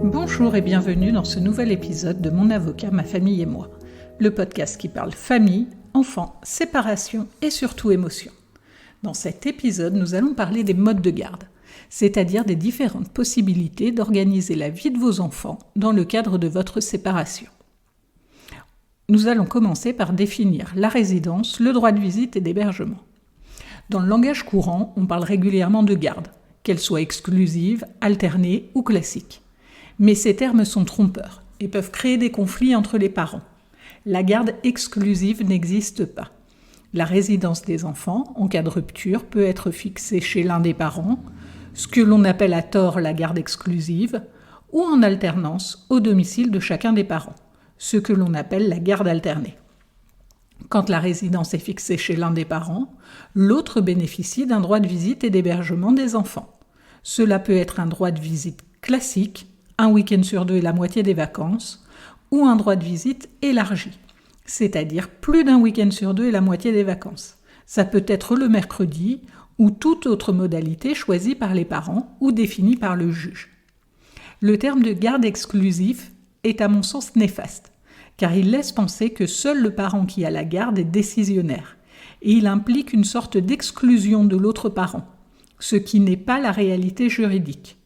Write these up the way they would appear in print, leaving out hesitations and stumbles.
Bonjour et bienvenue dans ce nouvel épisode de Mon avocat, ma famille et moi, le podcast qui parle famille, enfants, séparation et surtout émotions. Dans cet épisode, nous allons parler des modes de garde, c'est-à-dire des différentes possibilités d'organiser la vie de vos enfants dans le cadre de votre séparation. Nous allons commencer par définir la résidence, le droit de visite et d'hébergement. Dans le langage courant, on parle régulièrement de garde, qu'elle soit exclusive, alternée ou classique. Mais ces termes sont trompeurs et peuvent créer des conflits entre les parents. La garde exclusive n'existe pas. La résidence des enfants, en cas de rupture, peut être fixée chez l'un des parents, ce que l'on appelle à tort la garde exclusive, ou en alternance au domicile de chacun des parents, ce que l'on appelle la garde alternée. Quand la résidence est fixée chez l'un des parents, l'autre bénéficie d'un droit de visite et d'hébergement des enfants. Cela peut être un droit de visite classique, un week-end sur 2 et la moitié des vacances, ou un droit de visite élargi, c'est-à-dire plus d'un week-end sur 2 et la moitié des vacances. Ça peut être le mercredi ou toute autre modalité choisie par les parents ou définie par le juge. Le terme de garde exclusive est à mon sens néfaste, car il laisse penser que seul le parent qui a la garde est décisionnaire, et il implique une sorte d'exclusion de l'autre parent, ce qui n'est pas la réalité juridique.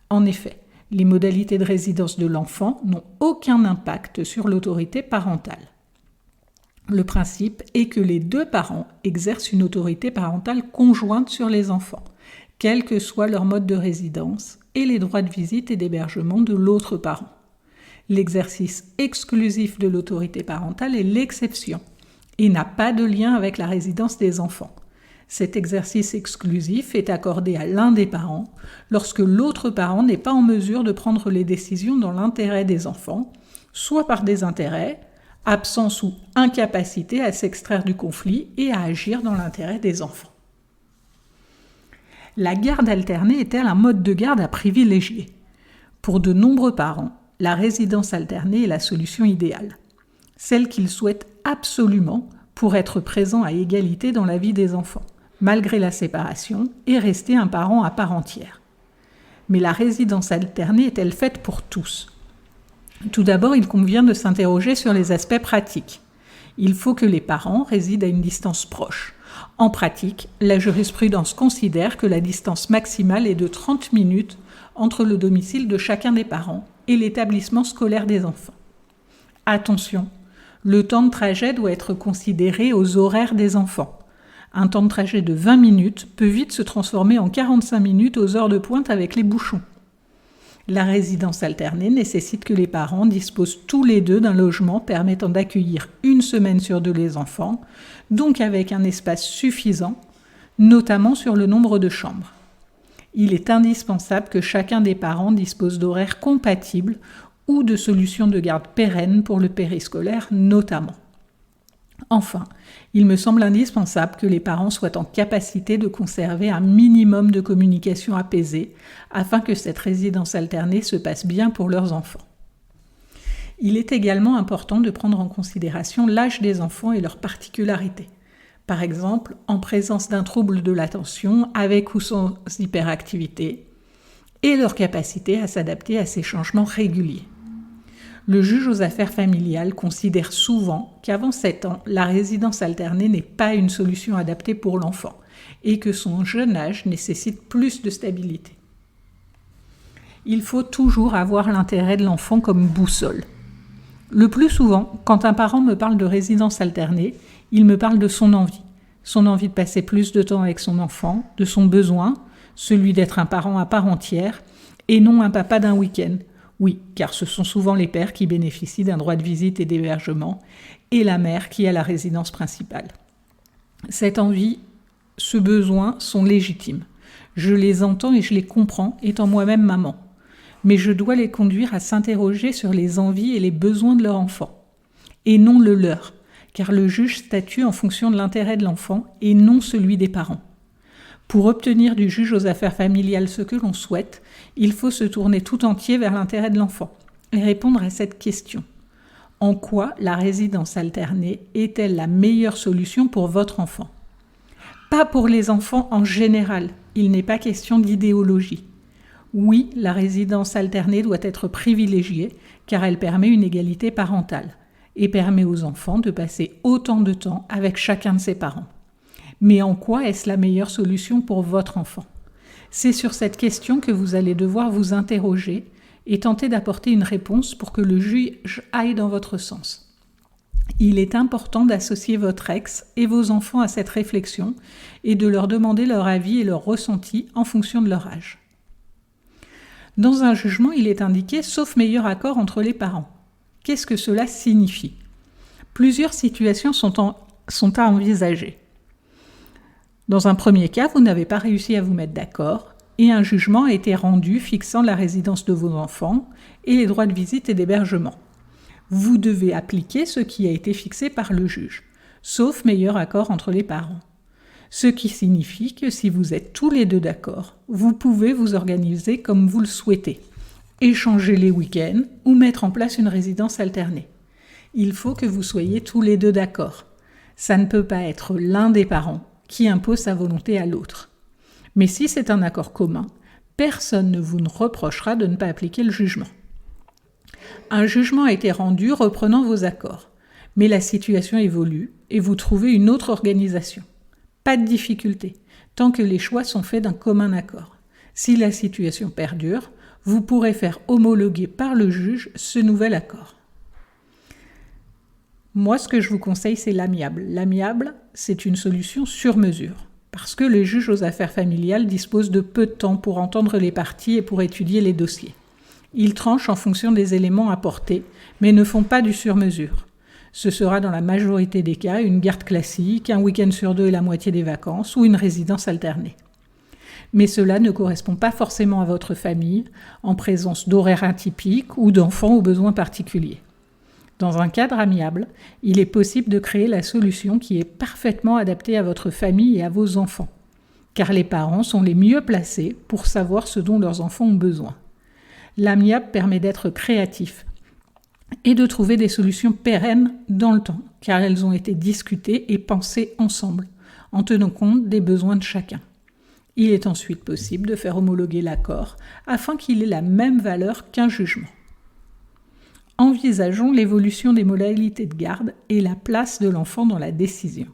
En effet, les modalités de résidence de l'enfant n'ont aucun impact sur l'autorité parentale. Le principe est que les deux parents exercent une autorité parentale conjointe sur les enfants, quel que soit leur mode de résidence et les droits de visite et d'hébergement de l'autre parent. L'exercice exclusif de l'autorité parentale est l'exception et n'a pas de lien avec la résidence des enfants. Cet exercice exclusif est accordé à l'un des parents lorsque l'autre parent n'est pas en mesure de prendre les décisions dans l'intérêt des enfants, soit par désintérêt, absence ou incapacité à s'extraire du conflit et à agir dans l'intérêt des enfants. La garde alternée est-elle un mode de garde à privilégier ? Pour de nombreux parents, la résidence alternée est la solution idéale, celle qu'ils souhaitent absolument pour être présents à égalité dans la vie des enfants, malgré la séparation, et rester un parent à part entière. Mais la résidence alternée est-elle faite pour tous ? Tout d'abord, il convient de s'interroger sur les aspects pratiques. Il faut que les parents résident à une distance proche. En pratique, la jurisprudence considère que la distance maximale est de 30 minutes entre le domicile de chacun des parents et l'établissement scolaire des enfants. Attention, le temps de trajet doit être considéré aux horaires des enfants. Un temps de trajet de 20 minutes peut vite se transformer en 45 minutes aux heures de pointe avec les bouchons. La résidence alternée nécessite que les parents disposent tous les deux d'un logement permettant d'accueillir une semaine sur 2 les enfants, donc avec un espace suffisant, notamment sur le nombre de chambres. Il est indispensable que chacun des parents dispose d'horaires compatibles ou de solutions de garde pérennes pour le périscolaire notamment. Enfin, il me semble indispensable que les parents soient en capacité de conserver un minimum de communication apaisée afin que cette résidence alternée se passe bien pour leurs enfants. Il est également important de prendre en considération l'âge des enfants et leurs particularités. Par exemple, en présence d'un trouble de l'attention avec ou sans hyperactivité, et leur capacité à s'adapter à ces changements réguliers. Le juge aux affaires familiales considère souvent qu'avant 7 ans, la résidence alternée n'est pas une solution adaptée pour l'enfant et que son jeune âge nécessite plus de stabilité. Il faut toujours avoir l'intérêt de l'enfant comme boussole. Le plus souvent, quand un parent me parle de résidence alternée, il me parle de son envie de passer plus de temps avec son enfant, de son besoin, celui d'être un parent à part entière et non un papa d'un week-end. Oui, car ce sont souvent les pères qui bénéficient d'un droit de visite et d'hébergement et la mère qui a la résidence principale. Cette envie, ce besoin sont légitimes. Je les entends et je les comprends étant moi-même maman. Mais je dois les conduire à s'interroger sur les envies et les besoins de leur enfant, et non le leur, car le juge statue en fonction de l'intérêt de l'enfant et non celui des parents. Pour obtenir du juge aux affaires familiales ce que l'on souhaite, il faut se tourner tout entier vers l'intérêt de l'enfant et répondre à cette question. En quoi la résidence alternée est-elle la meilleure solution pour votre enfant ? Pas pour les enfants en général, il n'est pas question d'idéologie. Oui, la résidence alternée doit être privilégiée car elle permet une égalité parentale et permet aux enfants de passer autant de temps avec chacun de ses parents. Mais en quoi est-ce la meilleure solution pour votre enfant ? C'est sur cette question que vous allez devoir vous interroger et tenter d'apporter une réponse pour que le juge aille dans votre sens. Il est important d'associer votre ex et vos enfants à cette réflexion et de leur demander leur avis et leur ressenti en fonction de leur âge. Dans un jugement, il est indiqué « sauf meilleur accord entre les parents ». Qu'est-ce que cela signifie ? Plusieurs situations sont à envisager. Dans un premier cas, vous n'avez pas réussi à vous mettre d'accord et un jugement a été rendu fixant la résidence de vos enfants et les droits de visite et d'hébergement. Vous devez appliquer ce qui a été fixé par le juge, sauf meilleur accord entre les parents. Ce qui signifie que si vous êtes tous les deux d'accord, vous pouvez vous organiser comme vous le souhaitez, échanger les week-ends ou mettre en place une résidence alternée. Il faut que vous soyez tous les deux d'accord. Ça ne peut pas être l'un des parents qui impose sa volonté à l'autre. Mais si c'est un accord commun, personne ne vous reprochera de ne pas appliquer le jugement. Un jugement a été rendu reprenant vos accords, mais la situation évolue et vous trouvez une autre organisation. Pas de difficulté, tant que les choix sont faits d'un commun accord. Si la situation perdure, vous pourrez faire homologuer par le juge ce nouvel accord. Moi, ce que je vous conseille, c'est l'amiable. L'amiable, c'est une solution sur mesure, parce que les juges aux affaires familiales disposent de peu de temps pour entendre les parties et pour étudier les dossiers. Ils tranchent en fonction des éléments apportés, mais ne font pas du sur-mesure. Ce sera dans la majorité des cas une garde classique, un week-end sur 2 et la moitié des vacances, ou une résidence alternée. Mais cela ne correspond pas forcément à votre famille, en présence d'horaires atypiques ou d'enfants aux besoins particuliers. Dans un cadre amiable, il est possible de créer la solution qui est parfaitement adaptée à votre famille et à vos enfants, car les parents sont les mieux placés pour savoir ce dont leurs enfants ont besoin. L'amiable permet d'être créatif et de trouver des solutions pérennes dans le temps, car elles ont été discutées et pensées ensemble, en tenant compte des besoins de chacun. Il est ensuite possible de faire homologuer l'accord afin qu'il ait la même valeur qu'un jugement. Envisageons l'évolution des modalités de garde et la place de l'enfant dans la décision.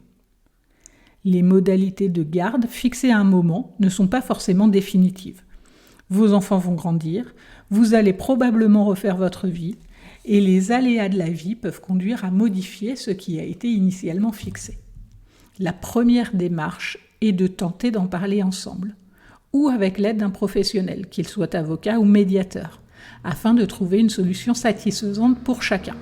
Les modalités de garde fixées à un moment ne sont pas forcément définitives. Vos enfants vont grandir, vous allez probablement refaire votre vie et les aléas de la vie peuvent conduire à modifier ce qui a été initialement fixé. La première démarche est de tenter d'en parler ensemble ou avec l'aide d'un professionnel, qu'il soit avocat ou médiateur, afin de trouver une solution satisfaisante pour chacun.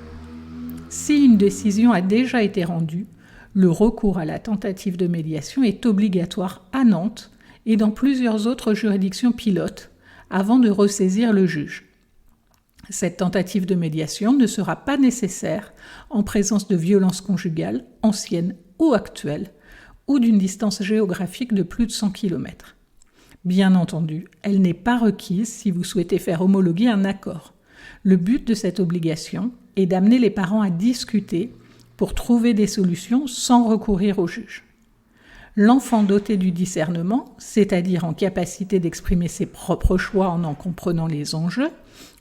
Si une décision a déjà été rendue, le recours à la tentative de médiation est obligatoire à Nantes et dans plusieurs autres juridictions pilotes avant de ressaisir le juge. Cette tentative de médiation ne sera pas nécessaire en présence de violences conjugales, anciennes ou actuelles, ou d'une distance géographique de plus de 100 km. Bien entendu, elle n'est pas requise si vous souhaitez faire homologuer un accord. Le but de cette obligation est d'amener les parents à discuter pour trouver des solutions sans recourir au juge. L'enfant doté du discernement, c'est-à-dire en capacité d'exprimer ses propres choix en comprenant les enjeux,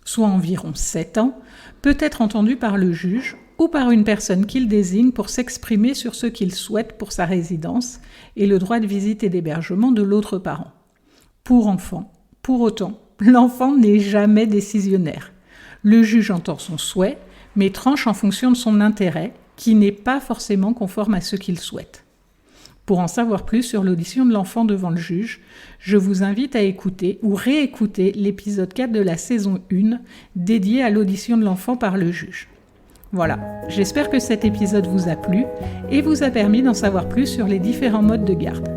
soit environ 7 ans, peut être entendu par le juge ou par une personne qu'il désigne pour s'exprimer sur ce qu'il souhaite pour sa résidence et le droit de visite et d'hébergement de l'autre parent. Pour autant, l'enfant n'est jamais décisionnaire. Le juge entend son souhait, mais tranche en fonction de son intérêt, qui n'est pas forcément conforme à ce qu'il souhaite. Pour en savoir plus sur l'audition de l'enfant devant le juge, je vous invite à écouter ou réécouter l'épisode 4 de la saison 1 dédié à l'audition de l'enfant par le juge. Voilà, j'espère que cet épisode vous a plu et vous a permis d'en savoir plus sur les différents modes de garde.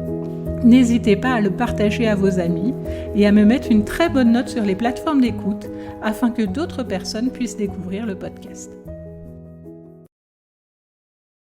N'hésitez pas à le partager à vos amis et à me mettre une très bonne note sur les plateformes d'écoute afin que d'autres personnes puissent découvrir le podcast.